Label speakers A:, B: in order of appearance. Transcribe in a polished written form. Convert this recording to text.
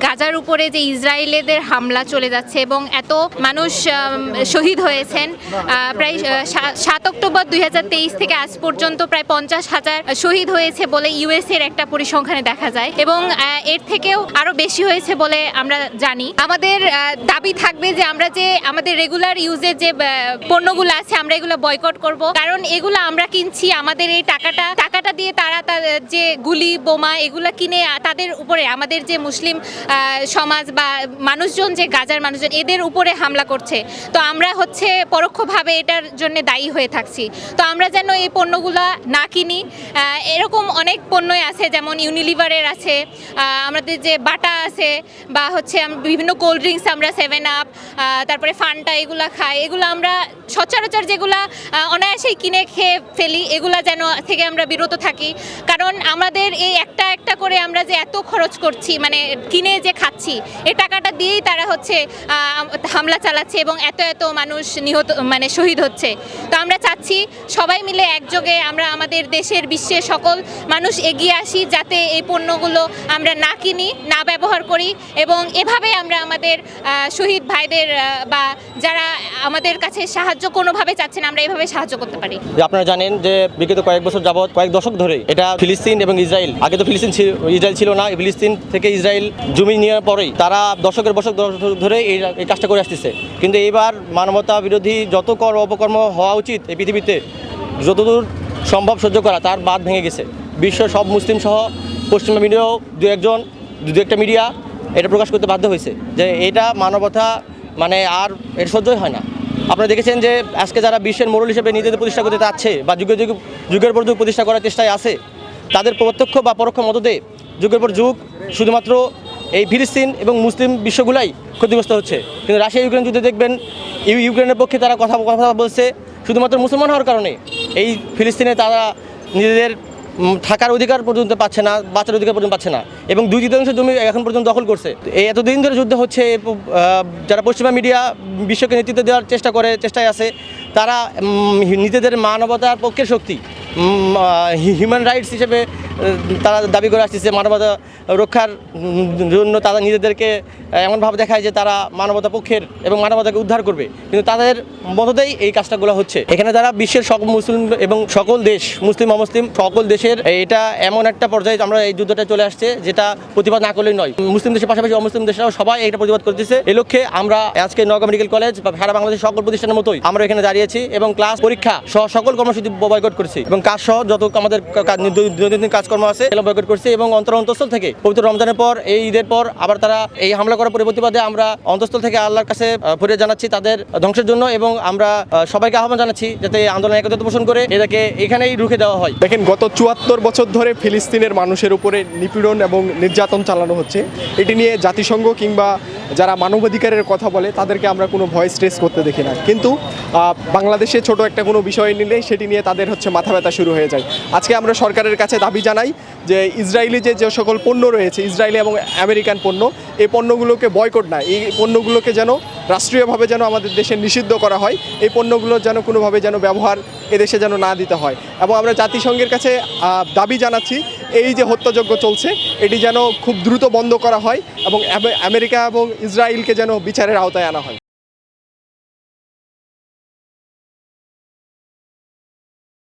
A: গাজার উপরে যে ইসরায়েলিদের হামলা চলে যাচ্ছে এবং এত মানুষ শহীদ হয়েছেন, প্রায় 7 অক্টোবর 2023 থেকে আজ পর্যন্ত প্রায় 50,000 শহীদ হয়েছে বলে ইউএসএর একটা পরিসংখ্যানে দেখা যায় এবং এর থেকেও আরো বেশি হয়েছে বলে আমরা জানি। আমাদের দাবি থাকবে যে আমরা যে আমাদের রেগুলার ইউজের যে পণ্যগুলো আছে আমরা এগুলো বয়কট করব, কারণ এগুলো আমরা কিনছি আমাদের এই টাকাটা দিয়ে তারা যে গুলি বোমা এগুলো কিনে তাদের উপরে আমাদের যে মুসলিম সমাজ বা মানুষজন, যে গাজার মানুষজন, এদের উপরে হামলা করছে। তো আমরা হচ্ছে পরোক্ষভাবে এটার জন্য দায়ী হয়ে থাকছি। তো আমরা যেন এই পণ্যগুলা না কিনি। এরকম অনেক পণ্যই আছে, যেমন ইউনিলিভারের আছে, আমাদের যে বাটা আছে, বা হচ্ছে বিভিন্ন কোল্ড ড্রিঙ্কস আমরা 7 আপ, তারপরে ফান্টা এগুলা খাই, এগুলো আমরা সচরাচর যেগুলা অনায়াসেই কিনে খেয়ে ফেলি, এগুলা যেন থেকে আমরা বিরত থাকি। কারণ আমাদের এই একটা করে আমরা যে এত খরচ করছি, মানে কিনে যে খাচ্ছি, এই টাকাটা দিয়েই তারা হচ্ছে হামলা চালাচ্ছে এবং এত মানুষ নিহত, মানে শহীদ হচ্ছে। তো আমরা চাচ্ছি সবাই মিলে একযোগে আমরা আমাদের দেশের, বিশ্বের সকল মানুষ এগিয়ে আসি, যাতে এই পণ্যগুলো আমরা না কিনি, না ব্যবহার করি এবং এভাবে আমরা আমাদের শহীদ ভাইদের বা যারা আমাদের কাছে সাহায্য কোনোভাবে চাচ্ছেন, আমরা এভাবে সাহায্য করতে পারি।
B: আপনারা জানেন যে বিগত কয়েক বছর যাবত, কয়েক দশক ধরে এটা ফিলিস্তিন এবং ইসরায়েল, আগে তো ইসরায়েল ছিল না, ফিলিস্তিন থেকে ইসরায়েল জমি নেওয়ার পরেই তারা দশক ধরে এই কাজটা করে আসতেছে। কিন্তু এইবার মানবতা বিরোধী যত অপকর্ম হওয়া উচিত এই পৃথিবীতে, যতদূর সম্ভব সহ্য করা, তার বাঁধ ভেঙে গেছে। বিশ্ব সব মুসলিম সহ পশ্চিমা মিডিয়াও দু একটা মিডিয়া এটা প্রকাশ করতে বাধ্য হয়েছে যে এটা মানবতা মানে আর এর সহ্যই হয় না। আপনারা দেখেছেন যে আজকে যারা বিশ্বের মোড়ল হিসেবে নিজেদের প্রতিষ্ঠা করতে চাচ্ছে বা যুগের পর যুগ প্রতিষ্ঠা করার চেষ্টায় আছে, তাদের প্রত্যক্ষ বা পরোক্ষ মদতে যুগের পর যুগ শুধুমাত্র এই ফিলিস্তিন এবং মুসলিম বিশ্বগুলাই ক্ষতিগ্রস্ত হচ্ছে। কিন্তু রাশিয়া ইউক্রেন যুদ্ধে দেখবেন ইউক্রেনের পক্ষে তারা কথা বলছে শুধুমাত্র মুসলমান হওয়ার কারণে। এই ফিলিস্তিনে তারা নিজেদের থাকার অধিকার পর্যন্ত পাচ্ছে না, বাঁচার অধিকার পর্যন্ত পাচ্ছে না এবং 2/3 জমি এখন পর্যন্ত দখল করছে। এই এতদিন ধরে যুদ্ধ হচ্ছে, যারা পশ্চিমা মিডিয়া বিশ্বকে নেতৃত্ব দেওয়ার চেষ্টায় আছে, তারা নিজেদের মানবতার পক্ষের শক্তি, হিউম্যান রাইটস হিসেবে তারা দাবি করে আসছে, মানবতা রক্ষার জন্য তারা নিজেদেরকে এমনভাবে দেখায় যে তারা মানবতা পক্ষের এবং মানবতাকে উদ্ধার করবে, কিন্তু তাদের মততেই এই কাজটাগুলো হচ্ছে। এখানে তারা বিশ্বের সকল মুসলিম এবং সকল দেশ, মুসলিম অমুসলিম সকল দেশের এটা এমন একটা পর্যায়ে আমরা এই যুদ্ধটা চলে আসছে যেটা প্রতিবাদ না করলেই নয়। মুসলিম দেশের পাশাপাশি অমুসলিম দেশরাও সবাই এটা প্রতিবাদ করতেছে। এই লক্ষ্যে আমরা আজকে নওগাঁ মেডিকেল কলেজ বা সারা বাংলাদেশের সকল প্রতিষ্ঠানের মতোই আমরা এখানে দাঁড়িয়েছি এবং ক্লাস, পরীক্ষা সহ সকল কর্মসূচি বয়কট করছি এবং কাজ সহ যত আমাদের দৈনন্দিন কাজকর্ম আছে সেগুলো বয়কট করছি এবং অন্তঃস্থল থেকে পবিত্র রমজানের পর, এই ঈদের পর আবার তারা এই হামলা করার প্রতিবাদে আমরা অন্তঃস্থল থেকে আল্লাহর কাছে ফরিয়াদ জানাচ্ছি তাদের ধ্বংসের জন্য এবং আমরা সবাইকে আহ্বান জানাচ্ছি যাতে আন্দোলন একত্রিত পোষণ করে এটাকে এখানেই রুখে দেওয়া হয়।
C: দেখেন, গত 74 বছর ধরে ফিলিস্তিনের মানুষের উপরে নিপীড়ন এবং নির্যাতন চালানো হচ্ছে। এটি নিয়ে জাতিসংঘ কিংবা যারা মানবাধিকারের কথা বলে তাদেরকে আমরা কোনো ভয়েস রেজ করতে দেখি না, কিন্তু বাংলাদেশে ছোট একটা কোনো বিষয় নিলে সেটি নিয়ে তাদের মাথা ব্যথা শুরু হয়ে যায়। আজকে আমরা সরকারের কাছে দাবি জানাই যে ইসরায়েলি যে সকল পণ্য রয়েছে, ইসরায়েলি এবং আমেরিকান পণ্য, এই পণ্যগুলোকে বয়কট না, এই পণ্যগুলোকে যেন রাষ্ট্রীয়ভাবে যেন আমাদের দেশে নিষিদ্ধ করা হয়। এই পণ্যগুলো যেন কোনোভাবে যেন ব্যবহার এদেশে যেন না দিতে হয় এবং আমরা জাতিসংঘের কাছে দাবি জানাচ্ছি এই যে হত্যাযজ্ঞ চলছে এটি যেন খুব দ্রুত বন্ধ করা হয় এবং আমেরিকা এবং ইসরায়েলকে যেন বিচারের আওতায় আনা হয়।